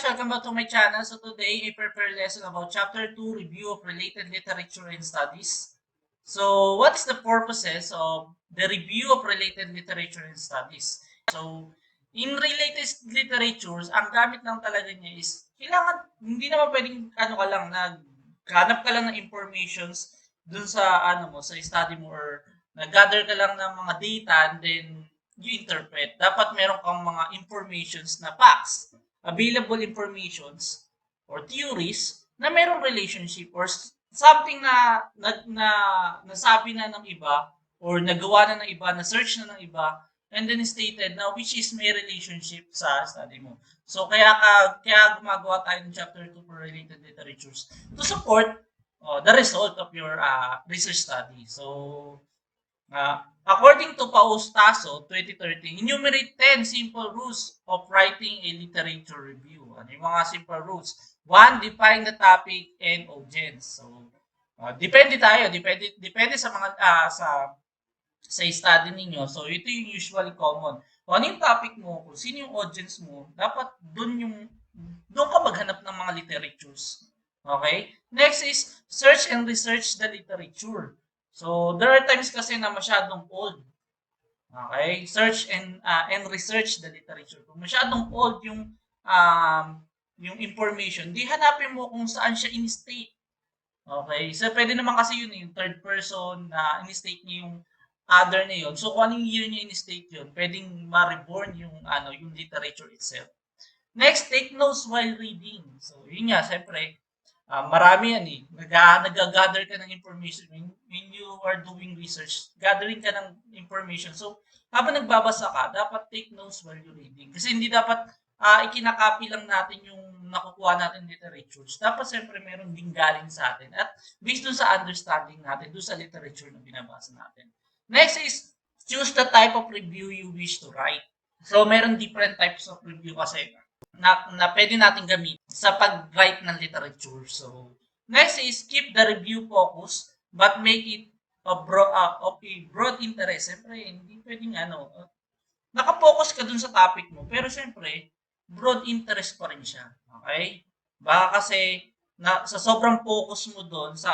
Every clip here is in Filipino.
welcome back to my channel. So today, I prepare a lesson about Chapter 2, Review of Related Literature and Studies. So, what is the purposes of the review of related literature and studies? So, in related literatures, ang gamit lang talaga niya is, kailangan, hindi naman pwedeng, naghanap ka lang ng informations dun sa, sa study mo or nag-gather ka lang ng mga data and then you interpret. Dapat meron kang mga informations na facts, available informations or theories na merong relationship or something na nasabi na ng iba or nagawa na ng iba, na search na ng iba, and then stated na which is may relationship sa study mo. So kaya gumagawa tayo ng chapter 2 for related literatures to support the result of your research study. So according to Paustaso 2013, enumerate 10 simple rules of writing a literature review. Ano yung mga simple rules? 1. Define the topic and audience. So, depende tayo. Depende sa mga sa study ninyo. So, ito yung usually common. Kung ano yung topic mo, kung sino yung audience mo, dapat doon ka maghanap ng mga literatures. Okay? Next is search and research the literature. So, there are times kasi na masyadong old. Okay? Search and research the literature. Kung masyadong old yung information, di hanapin mo kung saan siya in-state. Okay? So, pwede naman kasi yun yung third person na in-state niya yung other na yun. So, kung anong year niya in-state yun, pwedeng ma-reborn yung literature itself. Next, take notes while reading. So, yun nga, siyempre, marami yan eh. Nag-gather ka ng information when you are doing research. Gathering ka ng information. So, habang nagbabasa ka, dapat take notes while you're reading. Kasi hindi dapat ikinakopy lang natin yung nakukuha natin literatures. Dapat siyempre meron din galing sa atin. At based dun sa understanding natin, dun sa literature na binabasa natin. Next is, choose the type of review you wish to write. So, meron different types of review kasi na pwede natin gamitin sa pag-write ng literature. So, next is keep the review focus but make it of a broad interest. Siyempre, hindi pwedeng nakapokus ka dun sa topic mo, pero siyempre, broad interest pa rin siya. Okay? Baka kasi sa sobrang focus mo doon sa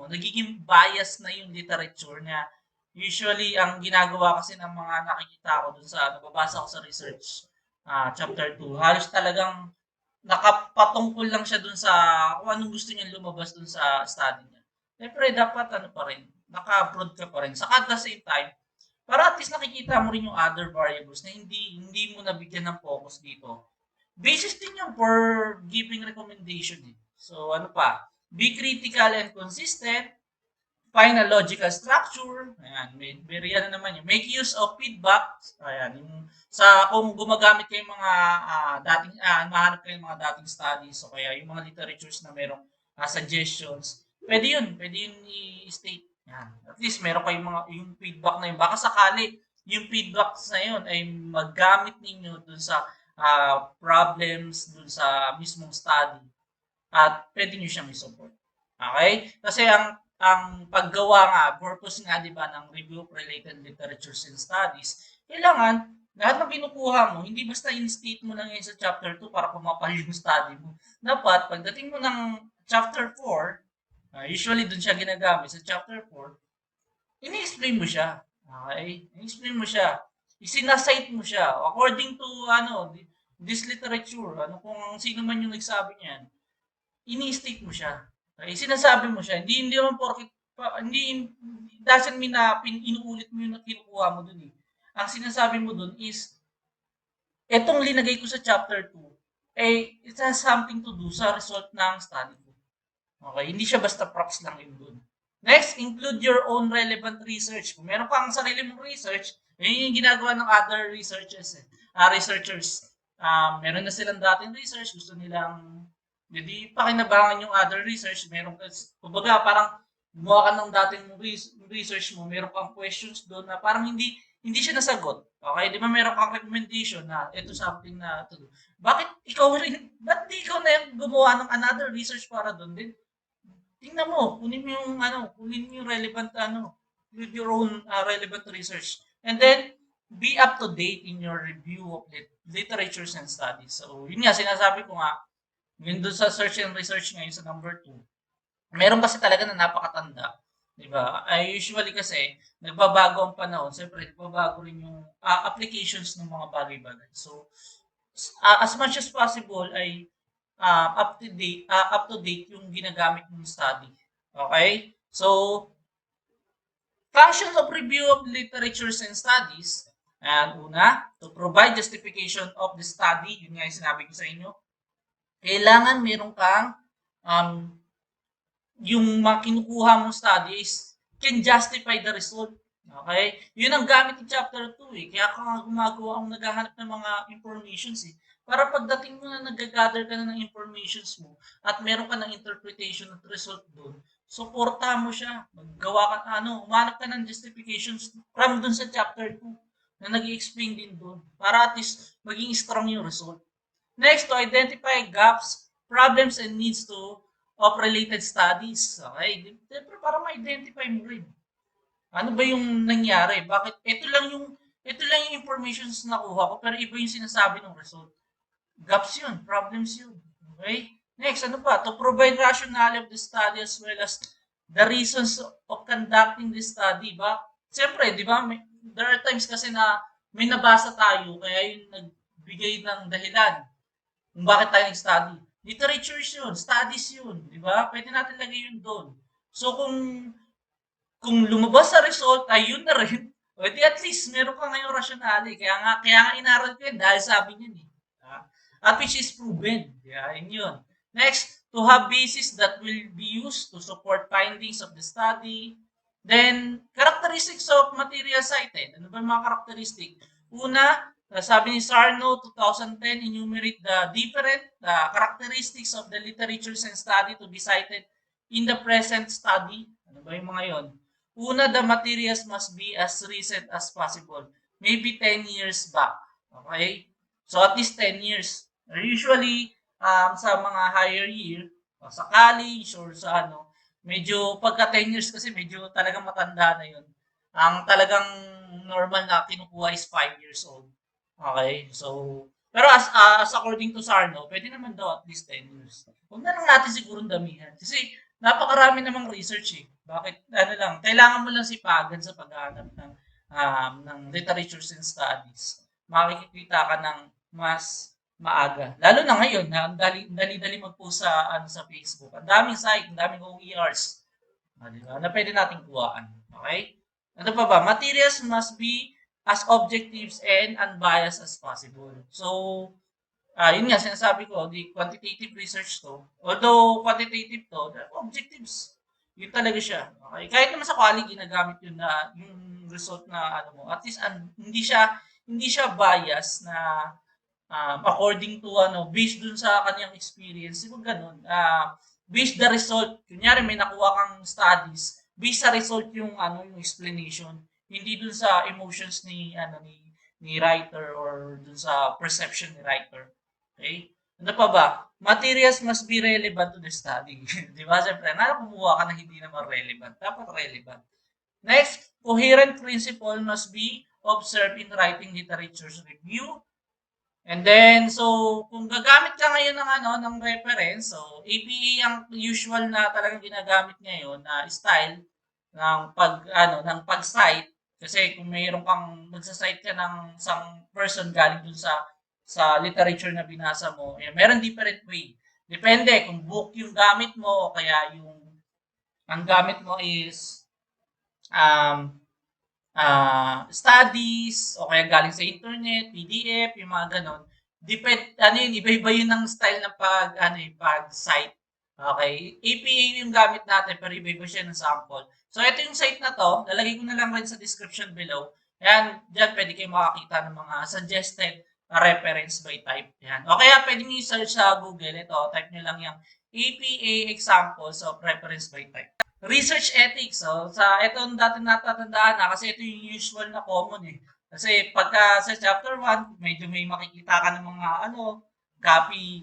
nagiging bias na yung literature niya. Usually, ang ginagawa kasi ng mga nakikita ko doon sa nababasa ko sa research, chapter 2, halos talagang nakapatungkol lang siya dun sa kung anong gusto niya lumabas dun sa study niya. Siyempre, dapat pa rin, naka-broad ka pa rin. Saka at the same time, para at least nakikita mo rin yung other variables na hindi mo nabigyan ng focus dito. Basis din yung for giving recommendation eh. So, be critical and consistent, find a logical structure. Ayan, may na naman yun. Make use of feedback. Ayan, kung gumagamit kayo mga mahanap kayo mga dating studies o kaya yung mga literatures na merong suggestions, pwede yun i-state. Ayan. At least meron kayong yung feedback na yun. Baka sakali yung feedback na yun ay maggamit ninyo dun sa problems dun sa mismong study at pwede nyo siyang i-support. Okay? Kasi ang paggawa purpose nga, di ba, ng review of related literatures and studies, kailangan, lahat ng kinukuha mo, hindi basta in-state mo lang yan sa chapter 2 para pumapal yung study mo. Dapat, pagdating mo ng chapter 4, usually dun siya ginagamit sa chapter 4, ini-explain mo siya. Okay? In-explain mo siya. Isinasite mo siya. According to, this literature, kung sino man yung nagsabi niyan, ini-state mo siya. Okay? Sinasabi mo siya. Hindi naman porket, doesn't mean na inuulit mo yung kinukuha mo dun eh. Ang sinasabi mo dun is, etong linagay ko sa chapter 2, it has something to do sa result ng study ko. Okay? Hindi siya basta props lang yun dun. Next, include your own relevant research. Kung meron kang sarili mong research, yun yung ginagawa ng other researchers. Meron na silang dating research, gusto nilang hindi pakinabangan yung other research, kumbaga parang gumawa ka ng dating research mo, meron kang questions doon na parang hindi siya nasagot. Okay, di ba meron kang recommendation na ito something na to do. Ba't di ikaw na yung gumawa ng another research para doon din? Tingnan mo, kunin mo yung relevant with your own relevant research. And then be up to date in your review of literatures and studies. So, yun nga, sinasabi ko nga, Yun doon sa search and research ngayon sa number 2. Meron kasi talaga na napakatanda. 'Di ba? Ay usually kasi nagbabago ang panahon, siyempre nagbabago rin yung applications ng mga bagay-bagay. So as much as possible ay up to date yung ginagamit mong study. Okay? So functions of review of literatures and studies. And una, to provide justification of the study, yun nga yung sinabi ko sa inyo, kailangan meron kang um, yung mga kinukuha mong studies can justify the result. Okay? Yun ang gamit ng chapter 2 eh. Kaya ka nga gumagawa ang naghahanap ng mga informations eh. Para pagdating mo na nag-gather ka na ng informations mo at meron ka ng interpretation at result doon, suporta mo siya. Maggawa ka, umanap ka ng justifications from doon sa chapter 2 na nag-explain din doon. Para at least maging strong yung result. Next, to identify gaps, problems, and needs of related studies. Okay? Siyempre, para ma-identify mo rin. Ano ba yung nangyari? Bakit? Ito lang yung informations na nakuha ko, pero iba yung sinasabi ng result. Gaps yun, problems yun. Okay? Next, ano pa? To provide rationale of the study as well as the reasons of conducting the study. Ba? Siyempre, di ba, there are times kasi na may nabasa tayo, kaya yung nagbigay ng dahilan kung bakit tayo nag-study. Literatures yun, studies yun, di ba? Pwede natin lagay yun doon. So kung lumabas sa result ay yun na rin, o di at least meron ka ngayong rationale. Kaya nga inaral ko yun dahil sabi niya eh. At which is proven. Yeah, yun. Next, to have basis that will be used to support findings of the study. Then, characteristics of material cited. Ano ba yung mga characteristic? Una, sabi ni Sarno, 2010, enumerate the different characteristics of the literatures and study to be cited in the present study. Ano ba yung mga yon? Una, the materials must be as recent as possible. Maybe 10 years back. Okay? So, at least 10 years. Usually, sa mga higher year, sa college or sa medyo pagka 10 years kasi medyo talagang matanda na yun. Ang talagang normal na kinukuha is 5 years old. Okay? So, pero as according to Sarno, pwede naman daw at least 10 years. Huwag na lang natin sigurong damihan. Kasi napakarami namang research eh. Bakit, kailangan mo lang sipagan sa paghahanap ng literatures and studies. Makikita ka ng mas maaga. Lalo na ngayon, na ang dali-dali mag-post sa Facebook. Ang daming site, ang daming OERs. Diba? Na pwede nating kuhaan. Okay? Ano pa ba? Materials must be as objectives and unbiased as possible. So, yun nga, sinasabi ko, the quantitative research to, although quantitative to, the objectives, yun talaga siya. Okay? Kahit naman sa quali, ginagamit yun na, yung result na, at least, hindi siya bias na, according to, based dun sa kanyang experience, siguro ganun, based the result, kunyari may nakuha kang studies, based sa result yung explanation, hindi dun sa emotions ni writer or dun sa perception ni writer. Okay? Ano pa ba? Materials must be relevant to the study. Di ba? Siyempre, kumuha ka na hindi naman relevant. Dapat relevant. Next, coherent principle must be observed in writing literature's review. And then, so, kung gagamit ka ngayon ng reference, so, APA ang usual na talagang ginagamit ngayon na style ng pag-cite. Kasi kung mayroon kang magsa-cite ka ng isang person galing dun sa literature na binasa mo, meron different way. Depende kung book yung gamit mo o kaya ang gamit mo is um, studies o kaya galing sa internet, PDF, yung mga ganon. Iba-iba yun ng style ng pag-cite. Okay? APA yung gamit natin pero iba-iba siya ng sample. So, ito yung site na to. Lalagay ko na lang rin sa description below. Yan, dyan pwede kayo makakita ng mga suggested reference by type. Yan. O kaya pwede nyo i-search sa Google. Ito, type nyo lang yung APA examples of reference by type. Research ethics. So, itong dati natatandaan na kasi ito yung usual na common eh. Kasi pagka sa chapter 1, medyo may makikita ka ng mga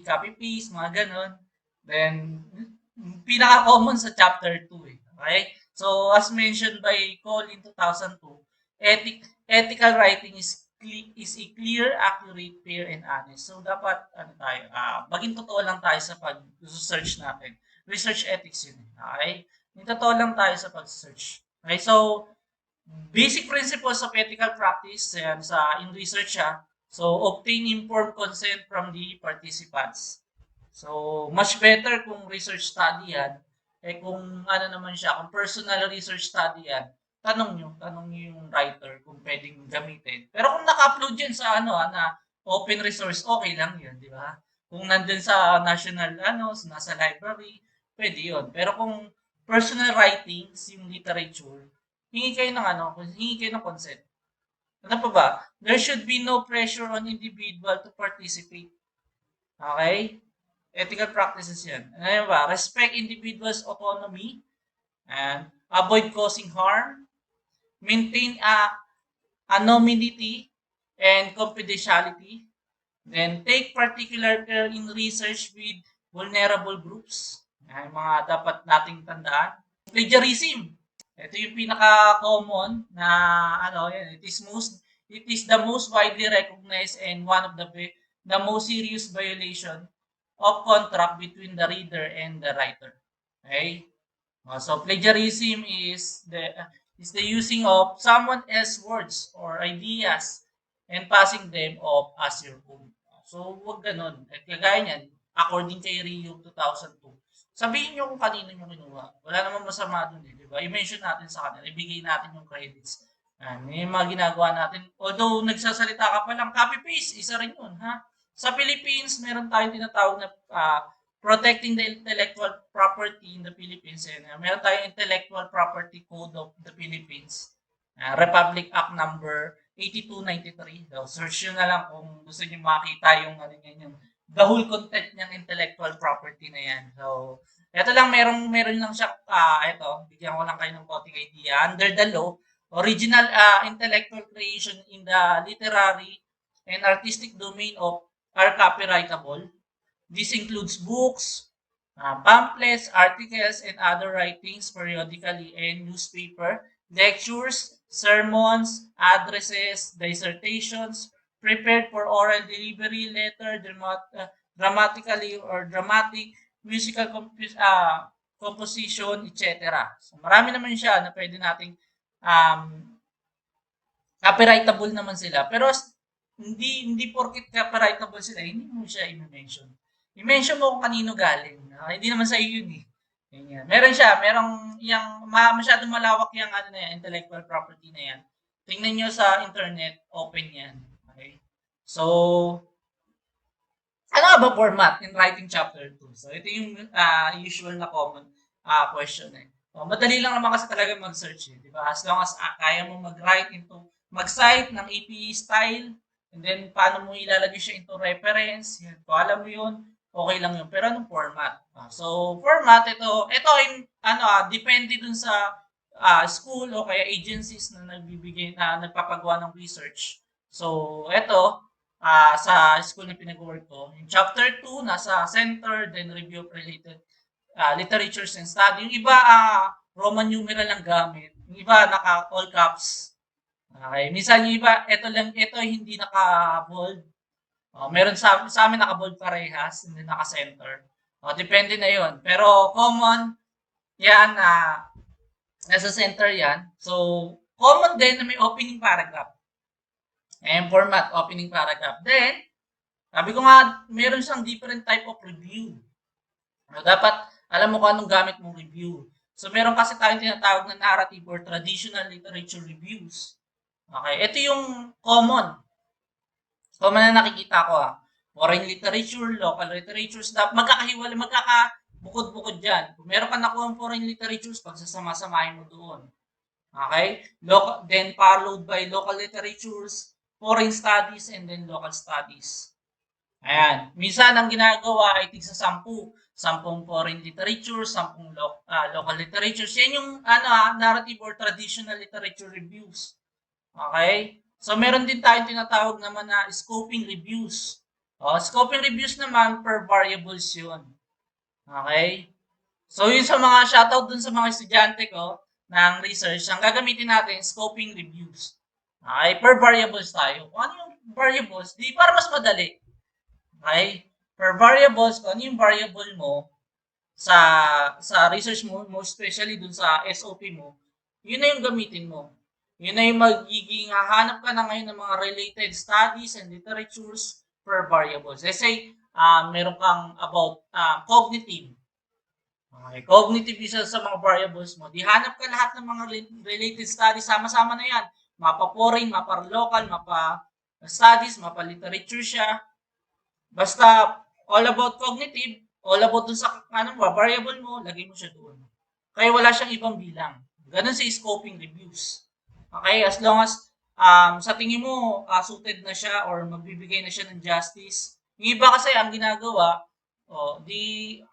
copy paste, mga ganon. Then, pinaka-common sa chapter 2 eh. Okay? So, as mentioned by Cole in 2002, ethical writing is is a clear, accurate, fair, and honest. So dapat ano tayo, maging totoo lang tayo sa pag-search natin. Research ethics yun. Okay? Yung totoo lang tayo sa pag-search. Okay? So, basic principles of ethical practice yan in research siya. So, obtain informed consent from the participants. So, much better kung research study yan. Eh kung ano naman siya, kung personal research study yan, tanong nyo yung writer kung pwedeng gamitin. Pero kung naka-upload yan sa na open resource, okay lang yun, di ba? Kung nandun sa national, nasa library, pwede yun. Pero kung personal writings, yung literature, hingi kayo ng consent. Ano pa ba? There should be no pressure on individual to participate. Okay? Ethical practices yan. Ano ba? Respect individuals' autonomy and avoid causing harm. Maintain anonymity and confidentiality. Then, take particular care in research with vulnerable groups. Yan, mga dapat nating tandaan. Plagiarism. Ito yung pinaka-common na yan, it is the most widely recognized and one of the most serious violation of contract between the reader and the writer. Okay? So plagiarism is the using of someone else's words or ideas and passing them off as your own. So wag ganun. Kagaya niyan, according kay Rio 2002, sabihin niyo kung kanino niyo kinuha. Wala namang masama doon, di ba? I-mention natin sa kanila, ibigay natin yung credits. May mga ginagawa natin. Although nagsasalita ka pa lang, copy-paste, isa rin yun, ha? Sa Philippines, meron tayong tinatawag na Protecting the Intellectual Property in the Philippines. Meron tayong Intellectual Property Code of the Philippines. Republic Act number 8293. So, search nyo na lang kung gusto nyo makita yung the whole content ng intellectual property na yan. So, eto lang, meron lang siya, bigyan ko lang kayo ng konting idea. Under the law, original intellectual creation in the literary and artistic domain are copyrightable. This includes books, pamphlets, articles, and other writings, periodically and newspaper, lectures, sermons, addresses, dissertations, prepared for oral delivery, letter, dramatically or dramatic, musical composition, etc. So marami naman siya na pwede nating copyrightable naman sila. Pero hindi porket copyrightable sila, hindi mo siya i-mention. I-mention mo kung kanino galing. Hindi naman sa iyo yun eh. Ganyan. Merong masyadong malawak yung intellectual property na yan. Tingnan nyo sa internet, open yan. Okay? So, ano nga ba format in writing chapter 2? So, ito yung usual na common question eh. Madali lang naman kasi talaga mag-search eh. Diba? As long as kaya mo mag-cite ng APA style, and then paano mo ilalagay siya into reference, yun, kung alam mo yun, okay lang yun. Pero anong format? So, format, ito depende dun sa school o kaya agencies na nagpapagawa ng research. So, ito, sa school na pinag-work ko, yung chapter 2, nasa center, then review of related literatures and study. Yung iba, Roman numeral lang gamit. Yung iba, naka all caps. Okay. Minsan yung iba, ito hindi naka-bold. Meron sa amin naka-bold parehas, hindi naka-center. Depende na yon. Pero common, yan, nasa center yan. So, common din na may opening paragraph. And format, opening paragraph. Then, sabi ko nga, meron siyang different type of review. Dapat, alam mo kung anong gamit mong review. So, meron kasi tayong tinatawag na narrative or traditional literature reviews. Okay, ito yung common. Common na nakikita ko Foreign literature, local literatures, magkakahiwalay, magkakabukod-bukod dyan. Kung meron ka nakuha ng foreign literatures, pagsasama-samahin mo doon. Okay? Then followed by local literatures, foreign studies, and then local studies. Ayan. Minsan ang ginagawa ay tigsa 10 foreign literature, 10 local literatures. Yan yung narrative or traditional literature reviews. Okay? So meron din tayong tinatawag naman na scoping reviews. Scoping reviews naman per variables yun. Okay? So yun sa mga shoutout dun sa mga estudyante ko ng research, ang gagamitin natin scoping reviews. Okay, per variables tayo. Kung ano yung variables, di para mas madali. Okay? Per variables, kung ano yung variable mo sa research mo, most especially dun sa SOP mo, yun na yung gamitin mo. Yun na yung magiging hahanap ka na ngayon ng mga related studies and literatures per variables. Let's say, meron kang about cognitive. Okay, cognitive isa sa mga variables mo. Di hanap ka lahat ng mga related studies, sama-sama na yan. Mapa foreign, mapa local, mapa studies, mapa literature siya. Basta all about cognitive, all about dun sa ano ba, variable mo, lagay mo siya doon. Kaya wala siyang ibang bilang. Ganun sa scoping reviews. Okay, as long as sa tingin mo suited na siya or magbibigay na siya ng justice. Yung iba kasi ang ginagawa, di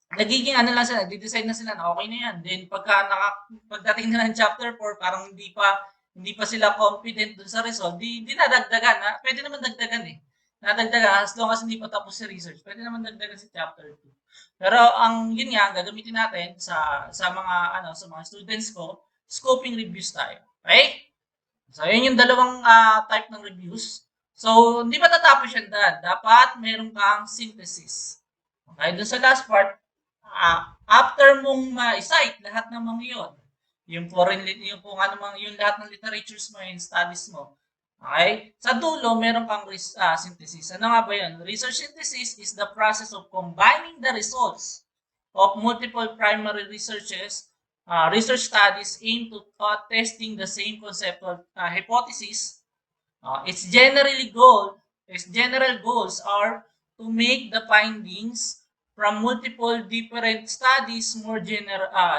nagiging ano lang sila, nagde-decide na sila na okay na yan. Then pagdating na ng chapter 4, parang hindi pa sila confident dun sa result, di nadagdagan. Pwede naman dagdagan eh. Nadagdagan as long as hindi pa tapos si research. Pwede naman dagdagan si chapter 2. Pero ang yun nga gagamitin natin sa mga sa mga students ko, scoping reviews tayo. Okay? So yun yung dalawang type ng reviews. So hindi pa tatapos yan dad. Dapat meron kang synthesis. Okay, doon sa last part, after mong ma-cite lahat ng mga yun, yung foreign, yung kung ano mang, yung lahat ng literatures mo, yung studies mo, okay? Sa dulo, meron kang synthesis. Ano nga ba yun? Research synthesis is the process of combining the results of multiple primary research studies aimed to testing the same conceptual hypothesis. Its general goals are to make the findings from multiple different studies more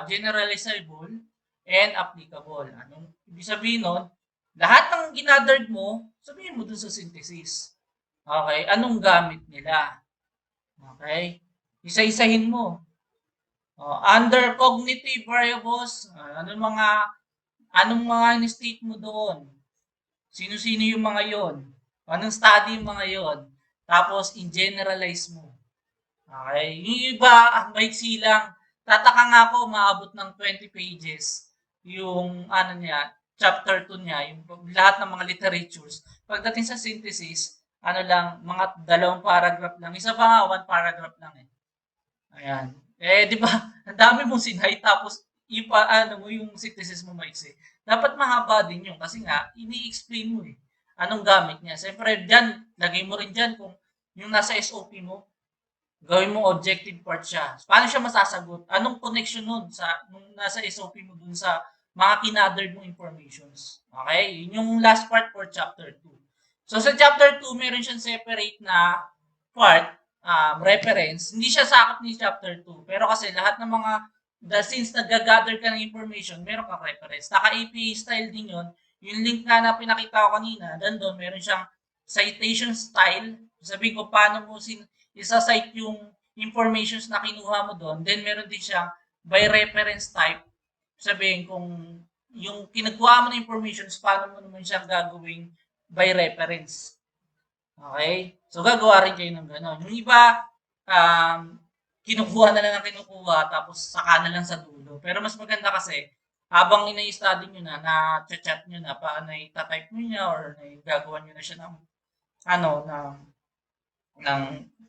generalizable and applicable. Anong ibig sabihin nun? Lahat ng ginathered mo, sabihin mo dun sa synthesis. Okay? Anong gamit nila? Okay? Isa-isahin mo. Under cognitive variables, anong mga in-state mo doon? Sino-sino yung mga yon? Anong study yung mga yon? Tapos, in-generalize mo. Okay? Yung iba, maiksi lang. Tataka nga ako, maabot ng 20 pages yung chapter 2 niya, yung lahat ng mga literatures. Pagdating sa synthesis, mga 2 paragraph lang. Isa pa nga, 1 paragraph lang eh. Ayan. Di ba, ang dami mong sinhay, tapos yung synthesis mo maiksi. Dapat mahaba din yun kasi nga, ini-explain mo eh. Anong gamit niya. Siyempre, dyan, lagay mo rin dyan kung yung nasa SOP mo, gawin mo objective part siya. Paano siya masasagot? Anong connection nun nung nasa SOP mo dun sa mga kinathered mong informations? Okay? Yun yung last part for chapter 2. So, sa chapter 2, meron siyang separate na part, reference. Hindi siya sakop ni chapter 2. Pero kasi lahat ng mga, since nag-gather ka ng information, meron kang reference. Naka-APA style din yun. Yung link nga na pinakita ko kanina, doon meron siyang citation style. Sabihin ko paano mo isa-cite yung informations na kinuha mo doon. Then meron din siyang by reference type. Sabihin kung yung kinagkuha mo na informations, paano mo naman siyang gagawing by reference. Okay? So, gagawa rin kayo ng gano'n. Yung iba, kinukuha na lang ang kinukuha, tapos saka na lang sa dulo. Pero mas maganda kasi, habang ina-study nyo na-chat nyo na, na-type nyo niya, or gagawa nyo na siya ng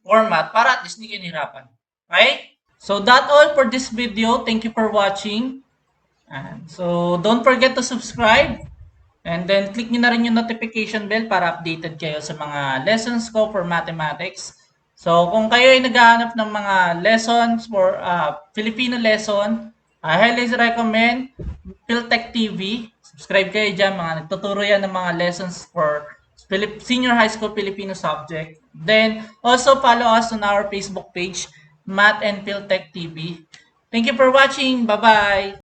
format para at least hindi kayo nahirapan. Okay? So, that's all for this video. Thank you for watching. And so, don't forget to subscribe. And then, click nyo na rin yung notification bell para updated kayo sa mga lessons ko for mathematics. So, kung kayo ay naghahanap ng mga lessons for Filipino lesson, I highly recommend Philtech TV. Subscribe kayo dyan. Nagtuturo yan ng mga lessons for Senior High School Filipino subject. Then, also follow us on our Facebook page, Math and Philtech TV. Thank you for watching. Bye-bye!